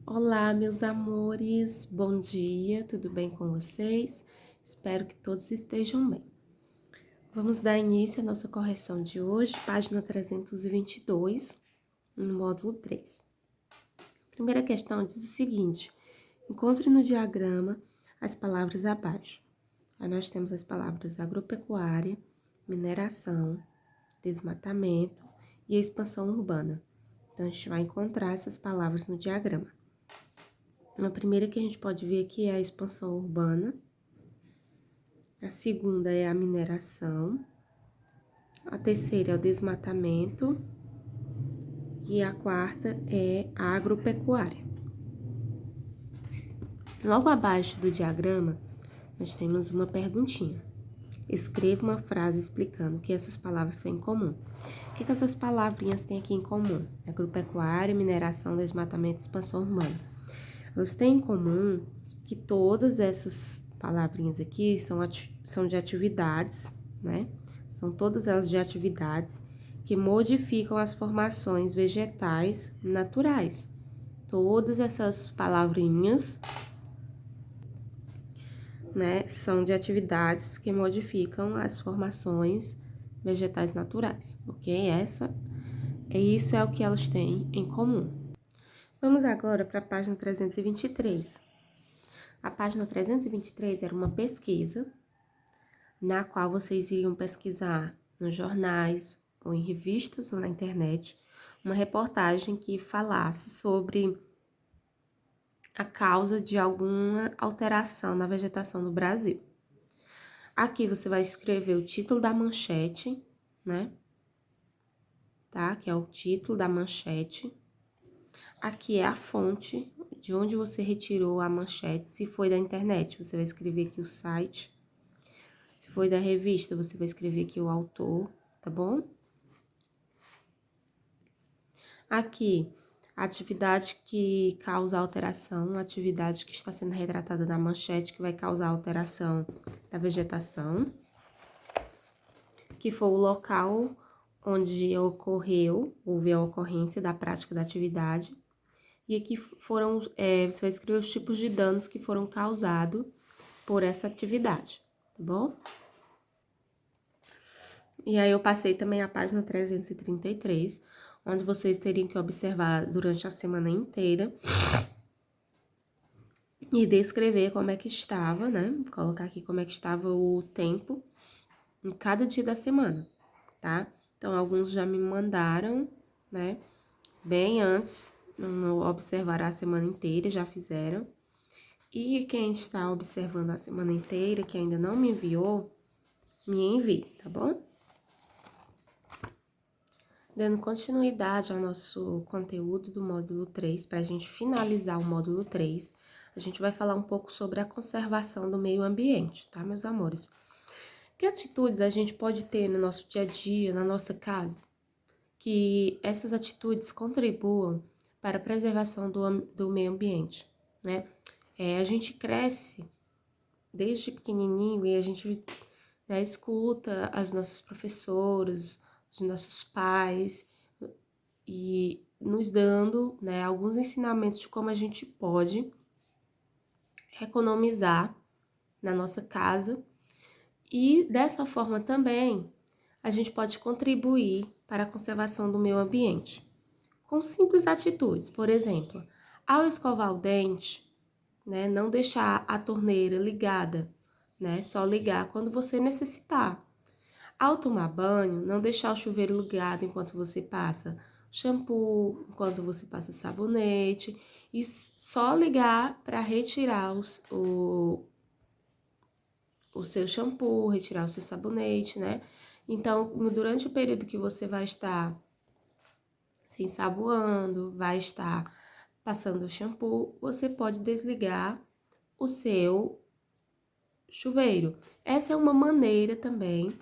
Olá, meus amores, bom dia, tudo bem com vocês? Espero que todos estejam bem. Vamos dar início à nossa correção de hoje, página 322, no módulo 3. Primeira questão diz o seguinte: encontre no diagrama as palavras abaixo. Aí nós temos as palavras agropecuária, mineração, desmatamento e expansão urbana. Então, a gente vai encontrar essas palavras no diagrama. A primeira que a gente pode ver aqui é a expansão urbana, a segunda é a mineração, a terceira é o desmatamento e a quarta é a agropecuária. Logo abaixo do diagrama, nós temos uma perguntinha. Escreva uma frase explicando o que essas palavras têm em comum. O que essas palavrinhas têm aqui em comum? Agropecuária, mineração, desmatamento e expansão urbana. Elas têm em comum que todas essas palavrinhas aqui são de atividades, né? São todas elas de atividades que modificam as formações vegetais naturais. Todas essas palavrinhas, né, são de atividades que modificam as formações vegetais naturais, ok? Isso é o que elas têm em comum. Vamos agora para a página 323. A página 323 era uma pesquisa na qual vocês iriam pesquisar nos jornais, ou em revistas, ou na internet, uma reportagem que falasse sobre a causa de alguma alteração na vegetação do Brasil. Aqui você vai escrever o título da manchete, né? Tá? Que é o título da manchete. Aqui é a fonte de onde você retirou a manchete. Se foi da internet, você vai escrever aqui o site. Se foi da revista, você vai escrever aqui o autor, tá bom? Aqui, a atividade que causa alteração, a atividade que está sendo retratada na manchete, que vai causar alteração da vegetação. Que foi o local onde houve a ocorrência da prática da atividade. E aqui você vai escrever os tipos de danos que foram causados por essa atividade, tá bom? E aí eu passei também a página 333, onde vocês teriam que observar durante a semana inteira e descrever como é que estava, né? Vou colocar aqui como é que estava o tempo em cada dia da semana, tá? Então, alguns já me mandaram, né? Bem antes, não observará a semana inteira, já fizeram. E quem está observando a semana inteira, que ainda não me enviou, me envie, tá bom? Dando continuidade ao nosso conteúdo do módulo 3, para a gente finalizar o módulo 3, a gente vai falar um pouco sobre a conservação do meio ambiente, tá, meus amores? Que atitudes a gente pode ter no nosso dia a dia, na nossa casa, que essas atitudes contribuam para a preservação do meio ambiente, né? A gente cresce desde pequenininho e a gente, né, escuta as nossas professoras, os nossos pais e nos dando, né, alguns ensinamentos de como a gente pode economizar na nossa casa e dessa forma também a gente pode contribuir para a conservação do meio ambiente com simples atitudes. Por exemplo, ao escovar o dente, né, não deixar a torneira ligada, né, só ligar quando você necessitar. Ao tomar banho, não deixar o chuveiro ligado enquanto você passa shampoo, enquanto você passa sabonete, e só ligar para retirar o seu shampoo, retirar o seu sabonete, né? Então, durante o período que você vai estar se ensaboando, vai estar passando o shampoo, você pode desligar o seu chuveiro. Essa é uma maneira também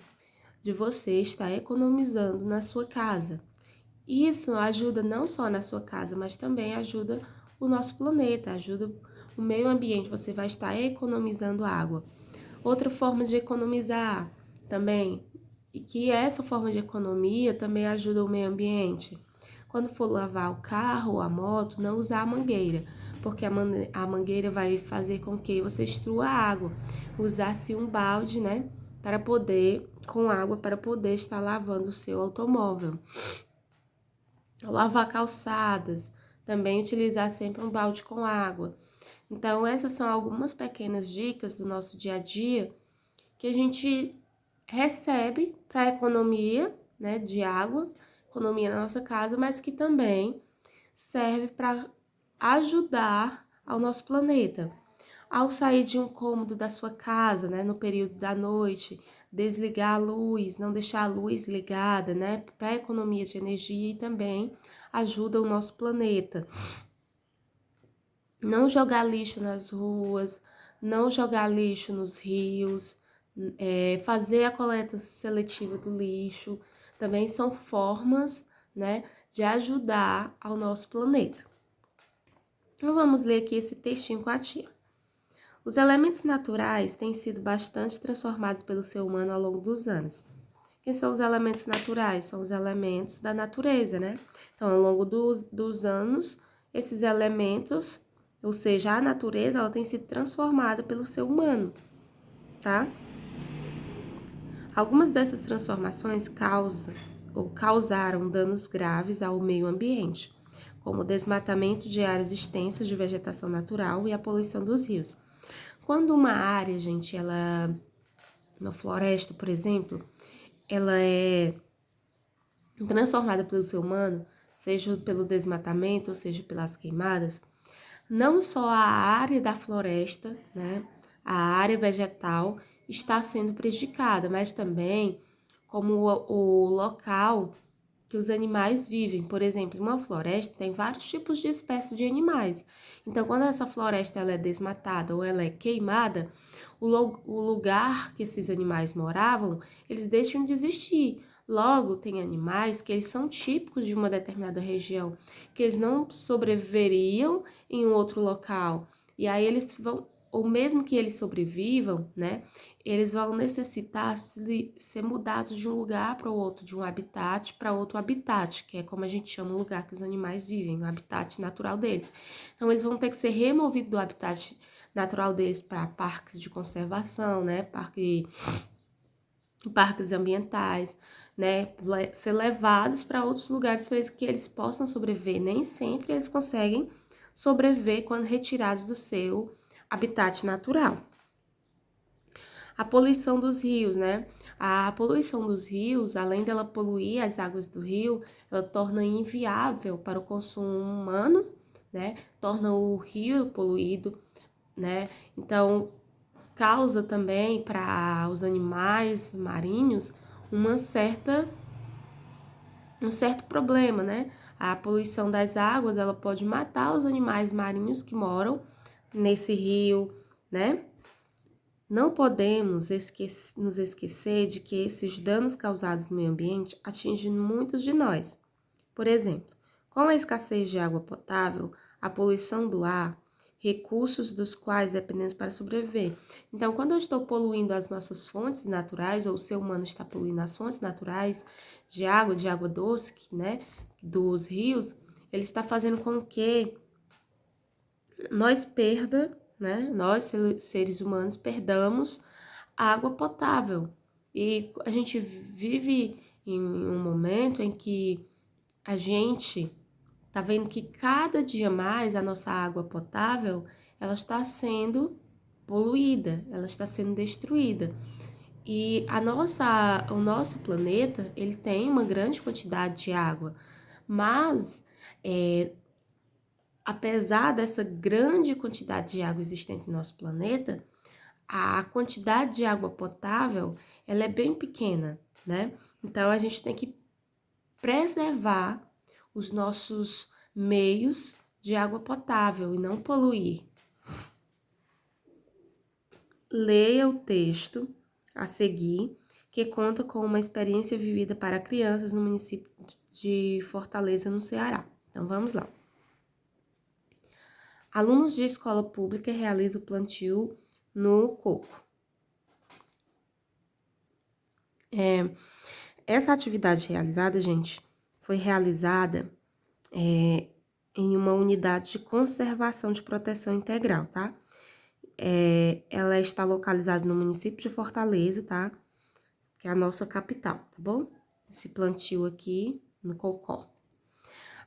de você estar economizando na sua casa. Isso ajuda não só na sua casa, mas também ajuda o nosso planeta, ajuda o meio ambiente, você vai estar economizando água. Outra forma de economizar também, e que essa forma de economia também ajuda o meio ambiente. Quando for lavar o carro ou a moto, não usar a mangueira, porque a mangueira vai fazer com que você extrua a água. Usar-se um balde, né, para poder, com água, para poder estar lavando o seu automóvel. Lavar calçadas, também utilizar sempre um balde com água. Então, essas são algumas pequenas dicas do nosso dia a dia que a gente recebe para economia, né, de água, economia na nossa casa, mas que também serve para ajudar ao nosso planeta. Ao sair de um cômodo da sua casa, né, no período da noite, desligar a luz, não deixar a luz ligada, né, para economia de energia e também ajuda o nosso planeta. Não jogar lixo nas ruas, não jogar lixo nos rios, fazer a coleta seletiva do lixo, também são formas, né, de ajudar ao nosso planeta. Então, vamos ler aqui esse textinho com a tia. Os elementos naturais têm sido bastante transformados pelo ser humano ao longo dos anos. Quem são os elementos naturais? São os elementos da natureza, né? Então, ao longo dos anos, esses elementos, ou seja, a natureza, ela tem sido transformada pelo ser humano, tá? Algumas dessas transformações causaram danos graves ao meio ambiente, como o desmatamento de áreas extensas de vegetação natural e a poluição dos rios. Quando uma área, gente, uma floresta, por exemplo, ela é transformada pelo ser humano, seja pelo desmatamento, ou seja pelas queimadas, não só a área da floresta, né, a área vegetal está sendo prejudicada, mas também como o local que os animais vivem. Por exemplo, uma floresta tem vários tipos de espécies de animais. Então, quando essa floresta ela é desmatada ou ela é queimada, o lugar que esses animais moravam, eles deixam de existir. Logo, tem animais que eles são típicos de uma determinada região, que eles não sobreviveriam em um outro local. E aí eles vão, ou mesmo que eles sobrevivam, né, eles vão necessitar ser mudados de um lugar para o outro, de um habitat para outro habitat, que é como a gente chama o lugar que os animais vivem, o habitat natural deles. Então, eles vão ter que ser removidos do habitat natural deles para parques de conservação, né, parques ambientais, né, ser levados para outros lugares para que eles possam sobreviver. Nem sempre eles conseguem sobreviver quando retirados do seu habitat natural. A poluição dos rios, né? A poluição dos rios, além dela poluir as águas do rio, ela torna inviável para o consumo humano, né? Torna o rio poluído, né? Então, causa também para os animais marinhos um certo problema, né? A poluição das águas, ela pode matar os animais marinhos que moram nesse rio, né? Não podemos nos esquecer de que esses danos causados no meio ambiente atingem muitos de nós. Por exemplo, com a escassez de água potável, a poluição do ar, recursos dos quais dependemos para sobreviver. Então, quando eu estou poluindo as nossas fontes naturais, ou o ser humano está poluindo as fontes naturais de água doce, né, dos rios, ele está fazendo com que nós seres humanos perdamos água potável. E a gente vive em um momento em que a gente tá vendo que cada dia mais a nossa água potável, ela está sendo poluída, ela está sendo destruída. E o nosso planeta, ele tem uma grande quantidade de água, mas apesar dessa grande quantidade de água existente no nosso planeta, a quantidade de água potável, ela é bem pequena, né? Então, a gente tem que preservar os nossos meios de água potável e não poluir. Leia o texto a seguir, que conta com uma experiência vivida para crianças no município de Fortaleza, no Ceará. Então, vamos lá. Alunos de escola pública realizam o plantio no coco. Essa atividade realizada, gente, foi realizada em uma unidade de conservação de proteção integral, tá? Ela está localizada no município de Fortaleza, tá? Que é a nossa capital, tá bom? Esse plantio aqui no Cocó.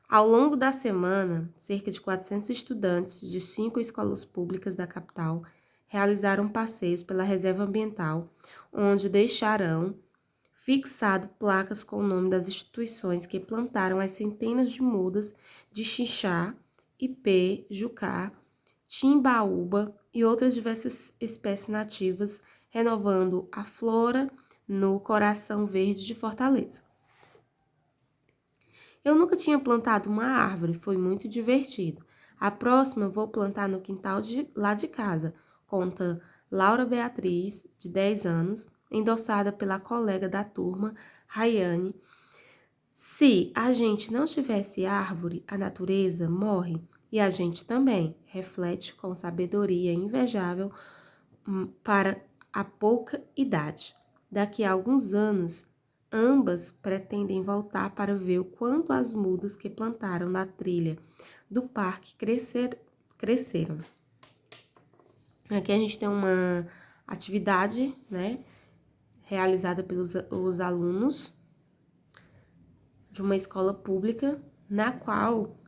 Ao longo da semana, cerca de 400 estudantes de 5 escolas públicas da capital realizaram passeios pela reserva ambiental, onde deixarão fixado placas com o nome das instituições que plantaram as centenas de mudas de xixá, ipê, jucá, timbaúba e outras diversas espécies nativas, renovando a flora no coração verde de Fortaleza. Eu nunca tinha plantado uma árvore, foi muito divertido. A próxima vou plantar no quintal lá de casa, conta Laura Beatriz, de 10 anos, endossada pela colega da turma, Rayane. Se a gente não tivesse árvore, a natureza morre e a gente também, reflete com sabedoria invejável para a pouca idade. Daqui a alguns anos, ambas pretendem voltar para ver o quanto as mudas que plantaram na trilha do parque cresceram. Aqui a gente tem uma atividade, né, realizada pelos os alunos de uma escola pública, na qual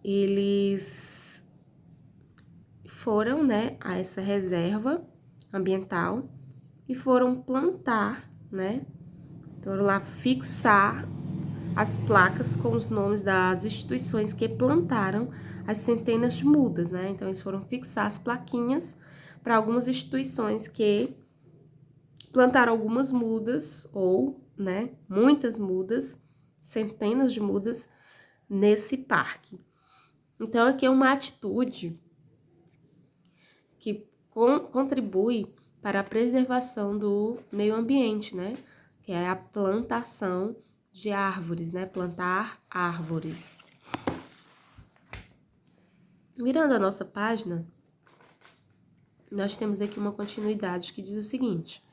eles foram, né, a essa reserva ambiental e foram plantar, né, foram lá fixar as placas com os nomes das instituições que plantaram as centenas de mudas, né? Então, eles foram fixar as plaquinhas para algumas instituições que plantaram algumas mudas ou, né, muitas mudas, centenas de mudas nesse parque. Então, aqui é uma atitude que contribui para a preservação do meio ambiente, né? Que é a plantação de árvores, né? Plantar árvores. Virando a nossa página, nós temos aqui uma continuidade que diz o seguinte: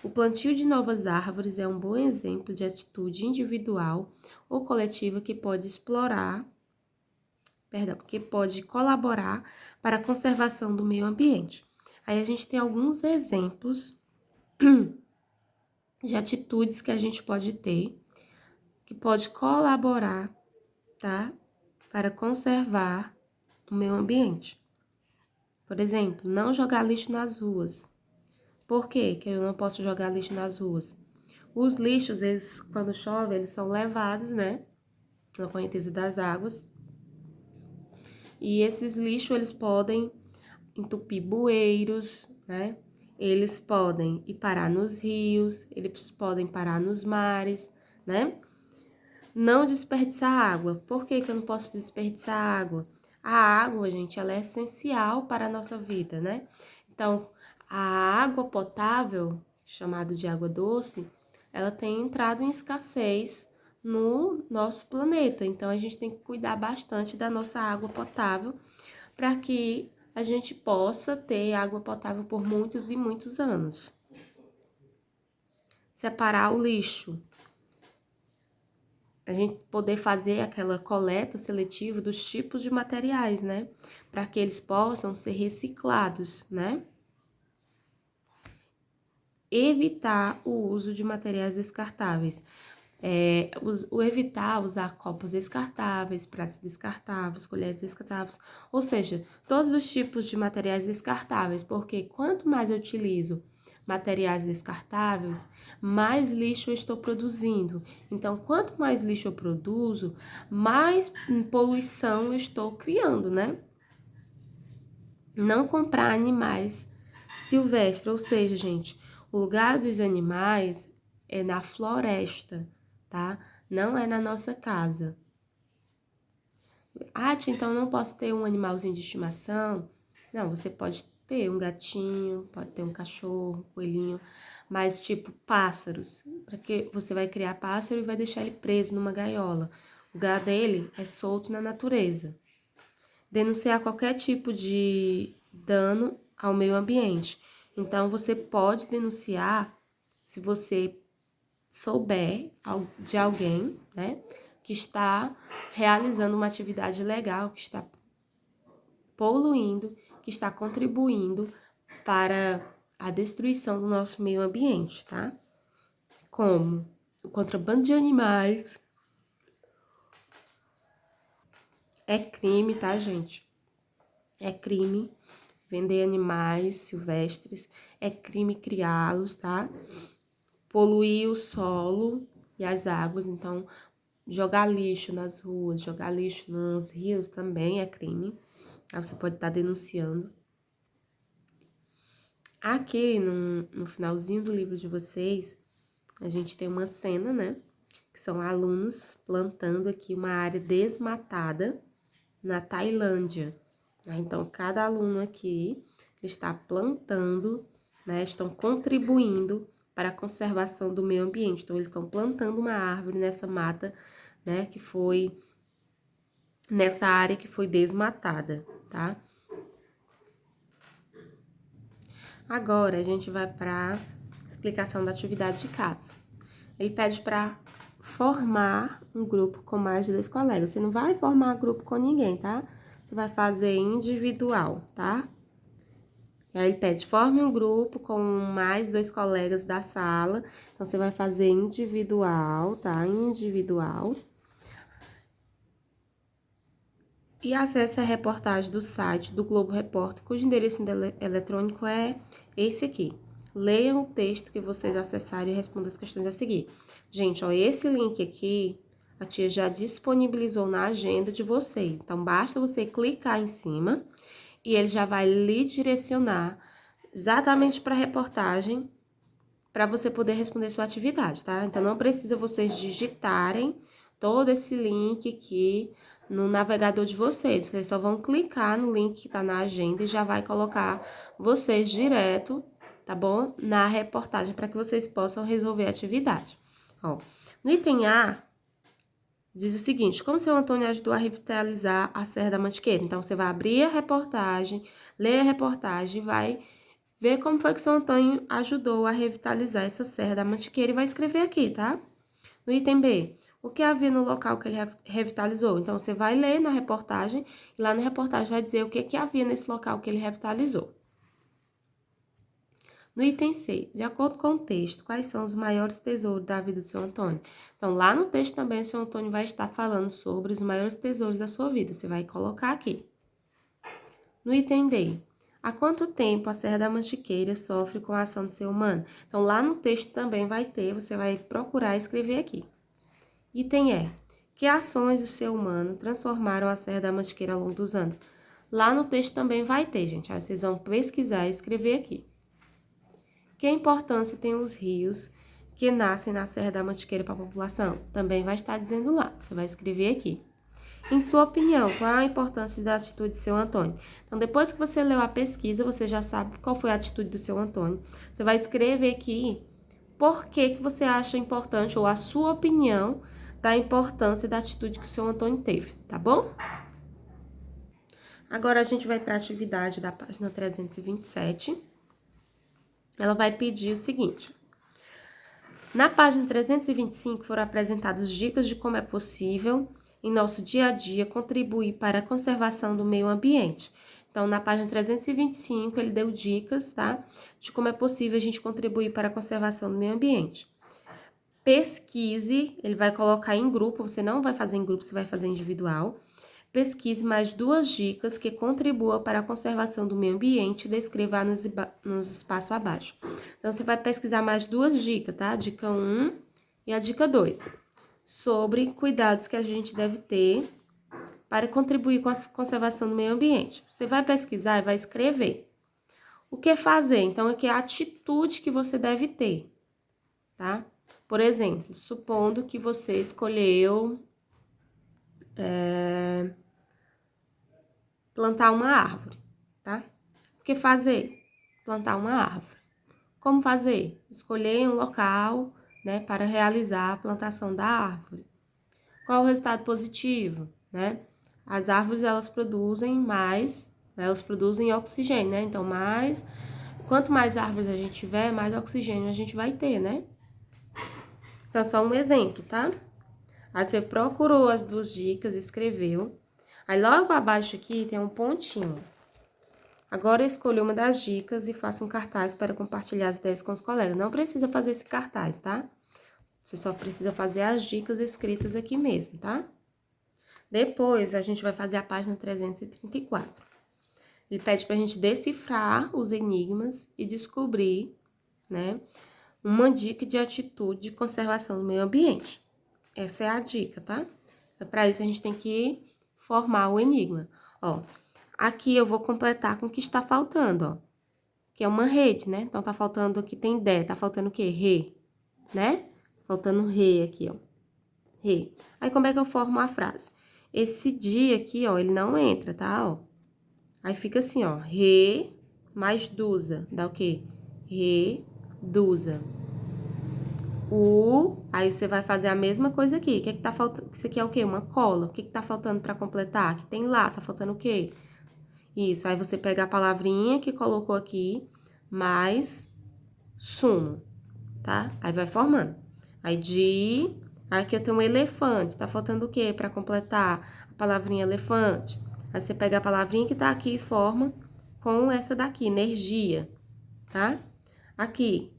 o plantio de novas árvores é um bom exemplo de atitude individual ou coletiva que pode colaborar para a conservação do meio ambiente. Aí a gente tem alguns exemplos de atitudes que a gente pode ter, que pode colaborar, tá? Para conservar o meio ambiente. Por exemplo, não jogar lixo nas ruas. Por quê que eu não posso jogar lixo nas ruas? Os lixos, eles, quando chove, eles são levados, né, na correnteza das águas. E esses lixos, eles podem entupir bueiros, né? Eles podem ir parar nos rios, eles podem parar nos mares, né? Não desperdiçar água. Por que que eu não posso desperdiçar água? A água, gente, ela é essencial para a nossa vida, né? Então, a água potável, chamada de água doce, ela tem entrado em escassez no nosso planeta. Então, a gente tem que cuidar bastante da nossa água potável para que a gente possa ter água potável por muitos e muitos anos. Separar o lixo. A gente poder fazer aquela coleta seletiva dos tipos de materiais, né? Para que eles possam ser reciclados, né? Evitar o uso de materiais descartáveis. Evitar usar copos descartáveis, pratos descartáveis, colheres descartáveis, ou seja, todos os tipos de materiais descartáveis, porque quanto mais eu utilizo materiais descartáveis, mais lixo eu estou produzindo. Então, quanto mais lixo eu produzo, mais poluição eu estou criando, né? Não comprar animais silvestres, ou seja, gente, o lugar dos animais é na floresta, tá? Não é na nossa casa. Ah, tia, então não posso ter um animalzinho de estimação? Não, você pode ter um gatinho, pode ter um cachorro, um coelhinho, mas tipo pássaros, porque você vai criar pássaro e vai deixar ele preso numa gaiola. O lugar dele é solto na natureza. Denunciar qualquer tipo de dano ao meio ambiente. Então, você pode denunciar se você souber de alguém, né, que está realizando uma atividade ilegal, que está poluindo, que está contribuindo para a destruição do nosso meio ambiente, tá? Como o contrabando de animais é crime, tá, gente? É crime vender animais silvestres, é crime criá-los, tá? Poluir o solo e as águas, então jogar lixo nas ruas, jogar lixo nos rios também é crime. Aí você pode estar denunciando. Aqui no finalzinho do livro de vocês, a gente tem uma cena, né? Que são alunos plantando aqui uma área desmatada na Tailândia. Então, cada aluno aqui está plantando, né? Estão contribuindo para a conservação do meio ambiente. Então, eles estão plantando uma árvore nessa mata, né? Que foi nessa área que foi desmatada, tá? Agora, a gente vai para a explicação da atividade de casa. Ele pede para formar um grupo com mais de 2 colegas. Você não vai formar grupo com ninguém, tá? Você vai fazer individual, tá? E aí ele pede, forme um grupo com mais 2 colegas da sala. Então, você vai fazer individual, tá? Individual. E acesse a reportagem do site do Globo Repórter, cujo endereço eletrônico é esse aqui. Leiam o texto que vocês acessarem e respondam as questões a seguir. Gente, ó, esse link aqui, a tia já disponibilizou na agenda de vocês. Então, basta você clicar em cima e ele já vai lhe direcionar exatamente para a reportagem para você poder responder sua atividade, tá? Então, não precisa vocês digitarem todo esse link aqui no navegador de vocês. Vocês só vão clicar no link que tá na agenda e já vai colocar vocês direto, tá bom? Na reportagem para que vocês possam resolver a atividade. Ó, no item A, diz o seguinte, como seu Antônio ajudou a revitalizar a Serra da Mantiqueira? Então, você vai abrir a reportagem, ler a reportagem e vai ver como foi que seu Antônio ajudou a revitalizar essa Serra da Mantiqueira e vai escrever aqui, tá? No item B, o que havia no local que ele revitalizou? Então, você vai ler na reportagem e lá na reportagem vai dizer o que havia nesse local que ele revitalizou. No item C, de acordo com o texto, quais são os maiores tesouros da vida do seu Antônio? Então, lá no texto também o seu Antônio vai estar falando sobre os maiores tesouros da sua vida. Você vai colocar aqui. No item D, há quanto tempo a Serra da Mantiqueira sofre com a ação do ser humano? Então, lá no texto também vai ter, você vai procurar escrever aqui. Item E, que ações do ser humano transformaram a Serra da Mantiqueira ao longo dos anos? Lá no texto também vai ter, gente. Aí vocês vão pesquisar e escrever aqui. Que importância tem os rios que nascem na Serra da Mantiqueira para a população? Também vai estar dizendo lá. Você vai escrever aqui. Em sua opinião, qual a importância da atitude de seu Antônio? Então, depois que você leu a pesquisa, você já sabe qual foi a atitude do seu Antônio. Você vai escrever aqui por que você acha importante, ou a sua opinião da importância da atitude que o seu Antônio teve, tá bom? Agora, a gente vai para a atividade da página 327. Ela vai pedir o seguinte. Na página 325 foram apresentadas dicas de como é possível, em nosso dia a dia, contribuir para a conservação do meio ambiente. Então, na página 325, ele deu dicas, tá? De como é possível a gente contribuir para a conservação do meio ambiente. Pesquise, ele vai colocar em grupo, você não vai fazer em grupo, você vai fazer individual. Pesquise mais 2 dicas que contribuam para a conservação do meio ambiente e descreva nos espaços abaixo. Então, você vai pesquisar mais 2 dicas, tá? Dica 1 e a dica 2. Sobre cuidados que a gente deve ter para contribuir com a conservação do meio ambiente. Você vai pesquisar e vai escrever. O que fazer? Então, aqui é a atitude que você deve ter, tá? Por exemplo, supondo que você escolheu plantar uma árvore, tá? O que fazer? Plantar uma árvore. Como fazer? Escolher um local, né, para realizar a plantação da árvore. Qual o resultado positivo, né? As árvores, elas produzem mais, né, elas produzem oxigênio, né? Então, quanto mais árvores a gente tiver, mais oxigênio a gente vai ter, né? Então, só um exemplo, tá? Aí você procurou as 2 dicas, escreveu. Aí logo abaixo aqui tem um pontinho. Agora escolha uma das dicas e faça um cartaz para compartilhar as ideias com os colegas. Não precisa fazer esse cartaz, tá? Você só precisa fazer as dicas escritas aqui mesmo, tá? Depois, a gente vai fazer a página 334. Ele pede pra gente decifrar os enigmas e descobrir, né, uma dica de atitude de conservação do meio ambiente. Essa é a dica, tá? Para isso, a gente tem que formar o enigma. Ó, aqui eu vou completar com o que está faltando, ó. Que é uma rede, né? Então, tá faltando aqui, tem dé, tá faltando o quê? Rê, né? Faltando rê aqui, ó. Rê. Aí, como é que eu formo a frase? Esse dia aqui, ó, ele não entra, tá? Ó. Aí fica assim, ó. Rê mais duza. Dá o quê? Reduza. Aí você vai fazer a mesma coisa aqui. O que tá faltando? Isso aqui é o quê? Uma cola. O que tá faltando pra completar? Que tem lá, tá faltando o quê? Isso, aí você pega a palavrinha que colocou aqui, mais sumo, tá? Aí vai formando. Aí aqui eu tenho um elefante, tá faltando o quê pra completar a palavrinha elefante? Aí você pega a palavrinha que tá aqui e forma com essa daqui, energia, tá? Aqui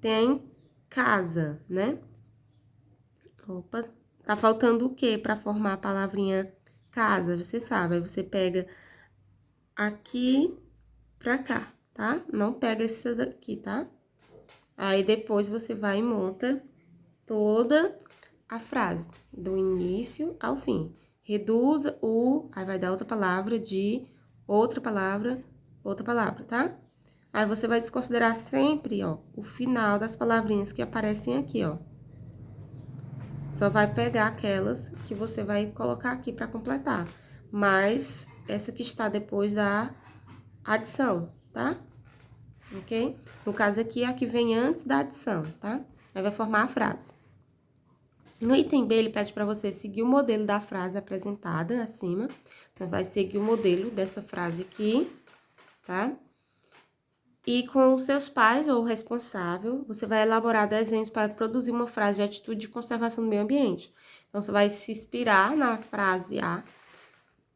tem casa, né? Opa, tá faltando o quê pra formar a palavrinha casa? Você sabe, aí você pega aqui pra cá, tá? Não pega esse daqui, tá? Aí depois você vai e monta toda a frase, do início ao fim. Reduza aí vai dar outra palavra outra palavra, tá? Aí você vai desconsiderar sempre, ó, o final das palavrinhas que aparecem aqui, ó. Só vai pegar aquelas que você vai colocar aqui pra completar. Mas essa que está depois da adição, tá? Ok? No caso aqui, é a que vem antes da adição, tá? Aí vai formar a frase. No item B, ele pede para você seguir o modelo da frase apresentada acima. Então, vai seguir o modelo dessa frase aqui, tá? E com os seus pais ou o responsável, você vai elaborar desenhos para produzir uma frase de atitude de conservação do meio ambiente. Então, você vai se inspirar na frase A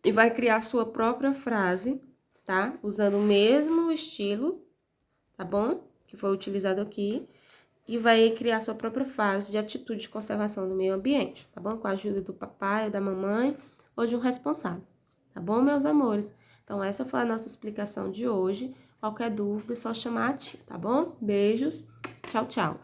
e vai criar a sua própria frase, tá? Usando o mesmo estilo, tá bom? Que foi utilizado aqui. E vai criar sua própria frase de atitude de conservação do meio ambiente, tá bom? Com a ajuda do papai, ou da mamãe, ou de um responsável, tá bom, meus amores? Então, essa foi a nossa explicação de hoje. Qualquer dúvida, é só chamar a tia, tá bom? Beijos, tchau, tchau.